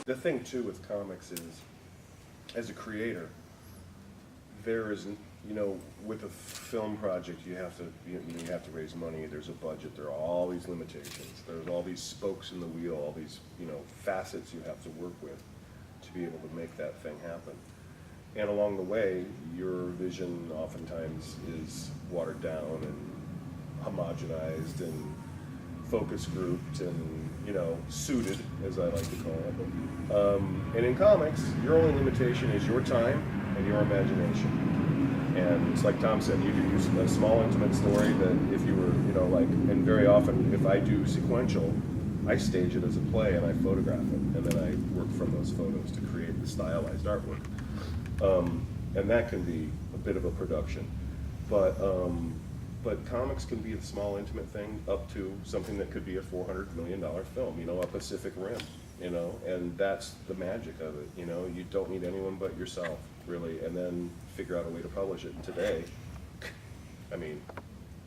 the thing too with comics is, as a creator, there is, you know, with a film project, you have to raise money. There's a budget. There are all these limitations. There's all these spokes in the wheel. All these, you know, facets you have to work with to be able to make that thing happen. And along the way, your vision oftentimes is watered down and homogenized and focus grouped and, you know, suited, as I like to call it. And in comics, your only limitation is your time and your imagination. And it's like Tom said, you could use a small, intimate story that if you were, you know, like, and very often if I do sequential, I stage it as a play and I photograph it, and then I work from those photos to create the stylized artwork. And that can be a bit of a production. But comics can be a small, intimate thing up to something that could be a $400 million film, you know, a Pacific Rim, you know, and that's the magic of it, you know. You don't need anyone but yourself, really, and then figure out a way to publish it. And today, I mean,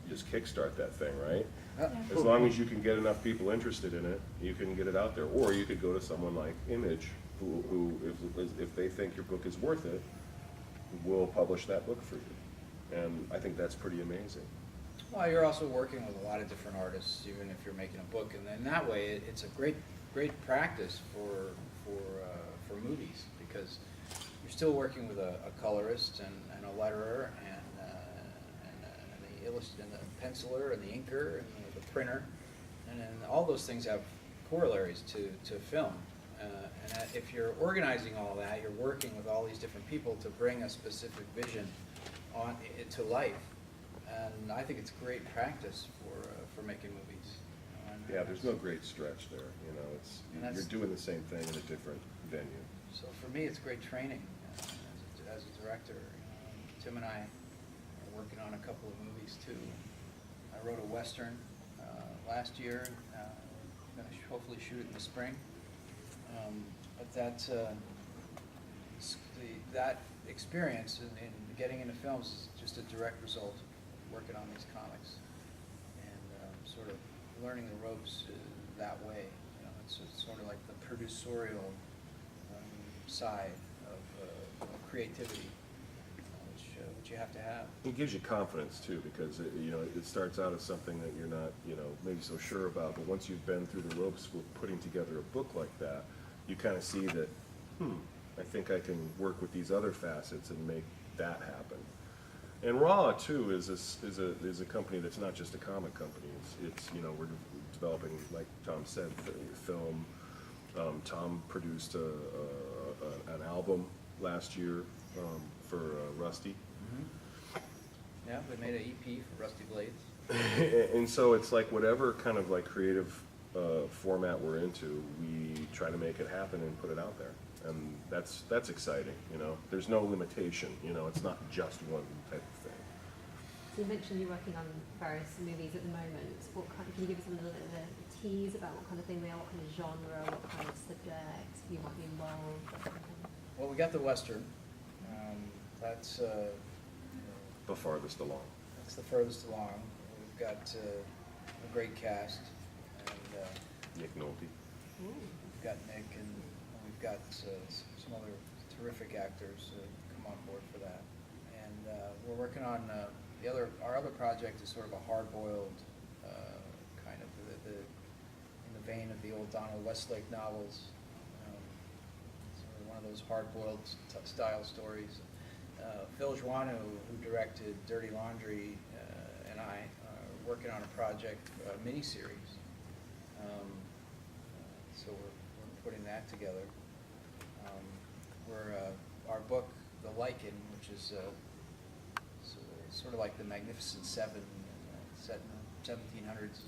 you just kickstart that thing, right? As long as you can get enough people interested in it, you can get it out there. Or you could go to someone like Image, who if they think your book is worth it, will publish that book for you. And I think that's pretty amazing. Well, you're also working with a lot of different artists, even if you're making a book, and then that way it's a great practice for movies, because you're still working with a colorist and a letterer and the penciler and the inker and the printer, and then all those things have corollaries to film. And if you're organizing all that, you're working with all these different people to bring a specific vision to life. And I think it's great practice for making movies. You know, Yeah, there's no great stretch there. You know, you're doing the same thing in a different venue. So for me, it's great training as a director. Tim and I are working on a couple of movies too. I wrote a Western last year. I'm going to hopefully shoot it in the spring. But that experience in getting into films is just a direct result of working on these comics and sort of learning the ropes that way. You know, it's sort of like the producerial side of creativity, which you have to have. It gives you confidence too, because you know, it starts out as something that you're not, you know, maybe so sure about, but once you've been through the ropes with putting together a book like that, you kind of see that, I think I can work with these other facets and make that happen. And Raw too is a company that's not just a comic company. It's you know, we're developing, like Tom said, film. Tom produced an album last year for Rusty. Mm-hmm. Yeah, we made an EP for Rusty Blades. And so it's like whatever kind of like creative format we're into, we try to make it happen and put it out there. And that's exciting, you know. There's no limitation, you know. It's not just one type of thing. So you mentioned you're working on various movies at the moment. Can you give us a little bit of a tease about what kind of thing they are, what kind of genre, what kind of subject you might be involved? That kind of thing? Well, we got the Western. That's The farthest along. That's the furthest along. We've got a great cast, and Nick Nolte. we've got Nick, and we've got some other terrific actors come on board for that. And we're working on our other project is sort of a hard-boiled kind of in the vein of the old Donald Westlake novels. Sort of one of those hard-boiled style stories. Phil Joannou, who directed Dirty Laundry, and I are working on a project, a miniseries. So we're putting that together. Our book, The Lichen, which is sort of like the Magnificent Seven, set in the 1700s,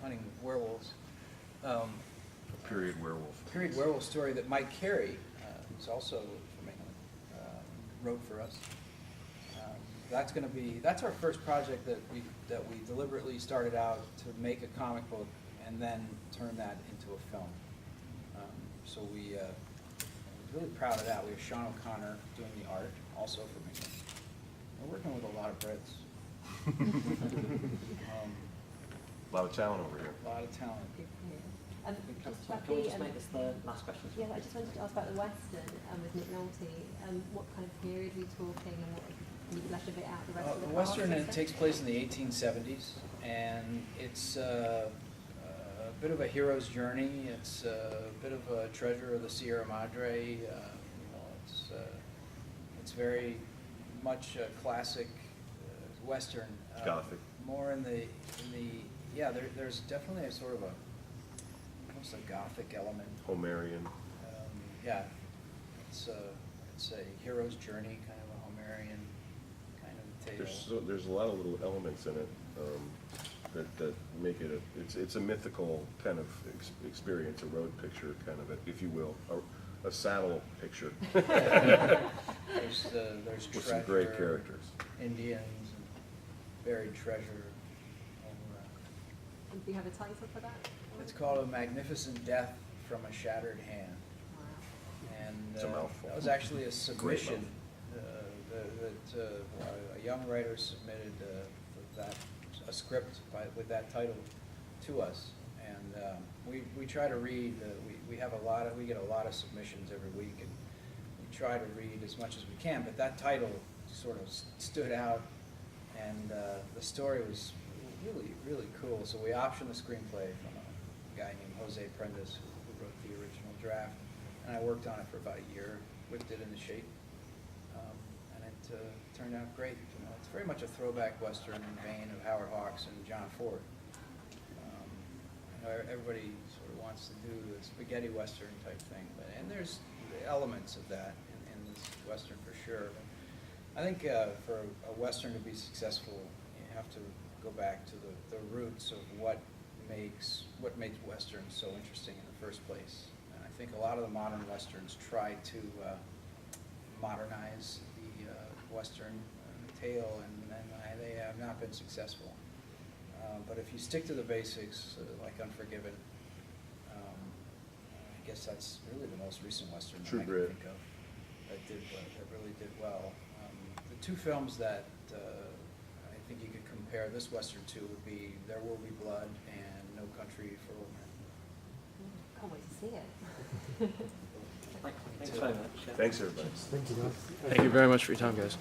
hunting werewolves. A period werewolf. Period werewolf story that Mike Carey, who's also from England, wrote for us. That's our first project that we deliberately started out to make a comic book and then turn that into a film. So we're really proud of that. We have Sean O'Connor doing the art, also from England. We're working with a lot of Brits. A lot of talent over here. A lot of talent. Just Can we Jackie, just make this the last question? yeah, I just wanted to ask about the Western with Nick Nolte. What kind of period are we talking, and what you've left a bit out the rest of the The cast, Western, is it it? takes place in the 1870s, and it's a bit of a hero's journey. It's a bit of a treasure of the Sierra Madre. It's very much a classic Western. Gothic. More in the yeah. There's definitely a sort of almost a Gothic element. Homerian. Yeah, it's a hero's journey, kind of a Homerian kind of tale. There's a lot of little elements in it that make it it's a mythical kind of experience, a road picture kind of, if you will, a saddle picture. There's With some great characters. Indians, and buried treasure. Do you have a title for that? It's called A Magnificent Death from a Shattered Hand. Wow. And It's a mouthful. that was actually a Great submission that a young writer submitted a script with that title to us, and we try to read. We get a lot of submissions every week, and we try to read as much as we can. But that title sort of stood out, and the story was really cool. So we optioned the screenplay from a guy named Jose Prendes, who wrote the original draft, and I worked on it for about a year, whipped it into shape, and it turned out great. You know, it's very much a throwback Western in vein of Howard Hawks and John Ford. Everybody sort of wants to do the spaghetti Western type thing, and there's elements of that in this Western for sure. But I think for a Western to be successful, you have to go back to the roots of what makes Westerns so interesting in the first place. And I think a lot of the modern Westerns try to modernize the Western tale, and they have not been successful. But if you stick to the basics, like Unforgiven, I guess that's really the most recent Western that True I can Grit. think of that really did well. The two films that I think you could compare this Western to would be There Will Be Blood and No Country for Old Men. Can't wait to see it. Thanks very much. Thanks, everybody. Thank you, guys. Thank you very much for your time, guys.